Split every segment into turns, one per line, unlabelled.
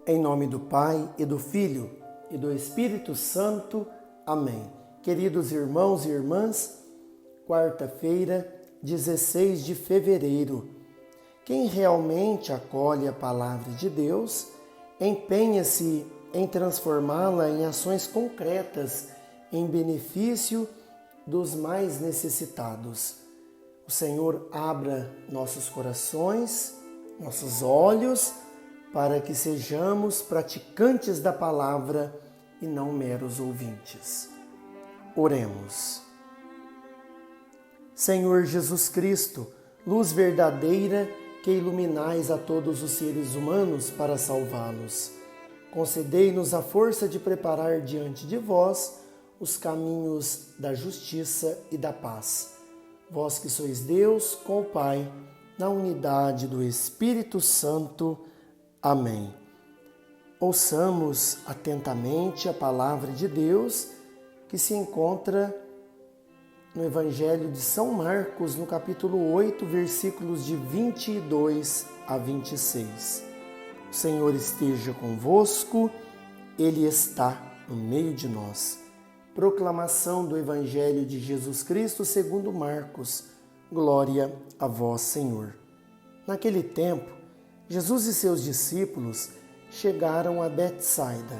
Em nome do Pai, e do Filho, e do Espírito Santo. Amém. Queridos irmãos e irmãs, quarta-feira, 16 de fevereiro. Quem realmente acolhe a palavra de Deus, empenha-se em transformá-la em ações concretas em benefício dos mais necessitados. O Senhor abra nossos corações, nossos olhos, para que sejamos praticantes da palavra e não meros ouvintes. Oremos. Senhor Jesus Cristo, luz verdadeira que iluminais a todos os seres humanos para salvá-los, concedei-nos a força de preparar diante de vós os caminhos da justiça e da paz. Vós que sois Deus com o Pai, na unidade do Espírito Santo. Amém. Ouçamos atentamente a palavra de Deus que se encontra no Evangelho de São Marcos, no capítulo 8, versículos de 22 a 26. O Senhor esteja convosco, Ele está no meio de nós. Proclamação do Evangelho de Jesus Cristo segundo Marcos. Glória a vós, Senhor. Naquele tempo, Jesus e seus discípulos chegaram a Betsaida.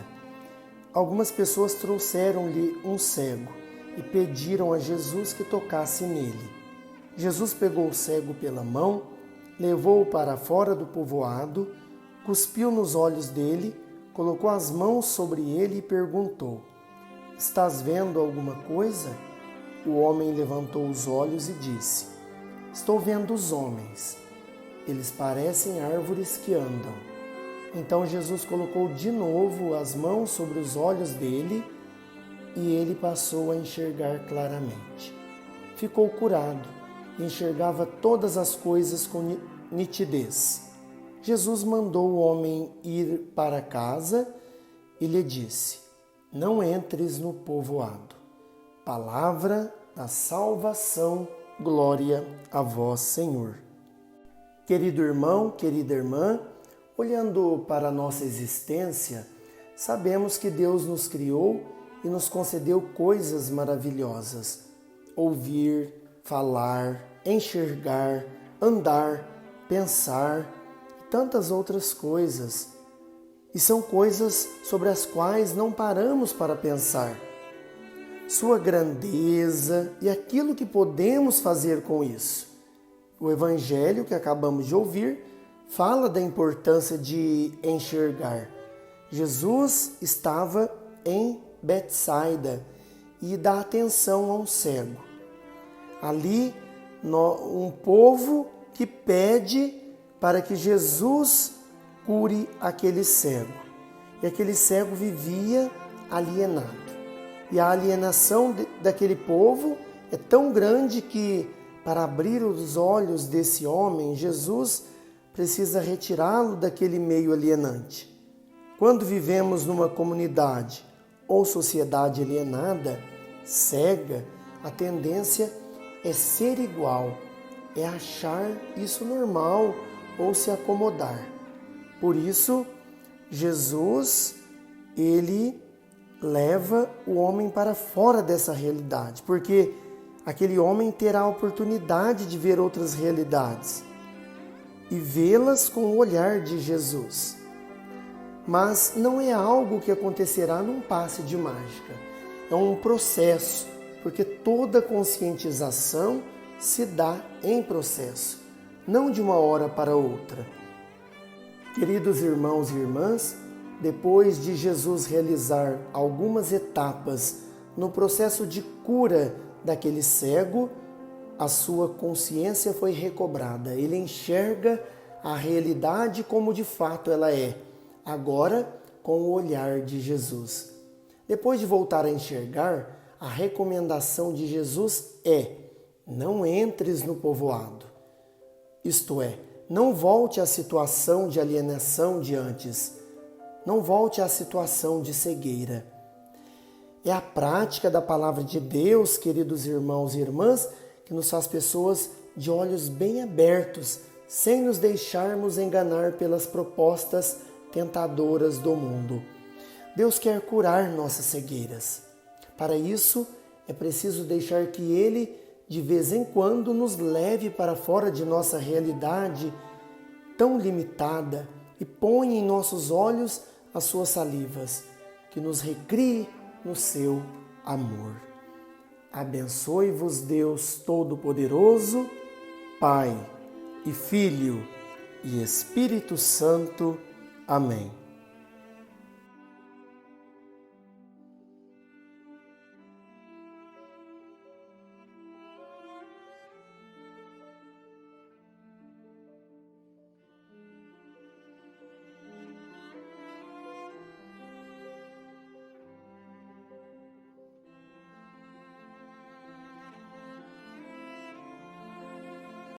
Algumas pessoas trouxeram-lhe um cego e pediram a Jesus que tocasse nele. Jesus pegou o cego pela mão, levou-o para fora do povoado, cuspiu nos olhos dele, colocou as mãos sobre ele e perguntou: Estás vendo alguma coisa? O homem levantou os olhos e disse: Estou vendo os homens. Eles parecem árvores que andam. Então Jesus colocou de novo as mãos sobre os olhos dele e ele passou a enxergar claramente. Ficou curado e enxergava todas as coisas com nitidez. Jesus mandou o homem ir para casa e lhe disse: Não entres no povoado. Palavra da salvação, glória a vós, Senhor. Querido irmão, querida irmã, olhando para a nossa existência, sabemos que Deus nos criou e nos concedeu coisas maravilhosas. Ouvir, falar, enxergar, andar, pensar e tantas outras coisas. E são coisas sobre as quais não paramos para pensar. Sua grandeza e aquilo que podemos fazer com isso. O Evangelho que acabamos de ouvir fala da importância de enxergar. Jesus estava em Betsaida e dá atenção a um cego. Ali, um povo que pede para que Jesus cure aquele cego. E aquele cego vivia alienado. E a alienação daquele povo é tão grande que, para abrir os olhos desse homem, Jesus precisa retirá-lo daquele meio alienante. Quando vivemos numa comunidade ou sociedade alienada, cega, a tendência é ser igual, é achar isso normal ou se acomodar. Por isso, Jesus, ele leva o homem para fora dessa realidade, porque aquele homem terá a oportunidade de ver outras realidades e vê-las com o olhar de Jesus. Mas não é algo que acontecerá num passe de mágica. É um processo, porque toda conscientização se dá em processo, não de uma hora para outra. Queridos irmãos e irmãs, depois de Jesus realizar algumas etapas no processo de cura daquele cego, a sua consciência foi recobrada. Ele enxerga a realidade como de fato ela é, agora com o olhar de Jesus. Depois de voltar a enxergar, a recomendação de Jesus é: não entres no povoado. Isto é, não volte à situação de alienação de antes. Não volte à situação de cegueira. É a prática da palavra de Deus, queridos irmãos e irmãs, que nos faz pessoas de olhos bem abertos, sem nos deixarmos enganar pelas propostas tentadoras do mundo. Deus quer curar nossas cegueiras. Para isso, é preciso deixar que Ele, de vez em quando, nos leve para fora de nossa realidade tão limitada e ponha em nossos olhos as suas salivas, que nos recrie no seu amor. Abençoe-vos Deus Todo-Poderoso, Pai e Filho e Espírito Santo. Amém.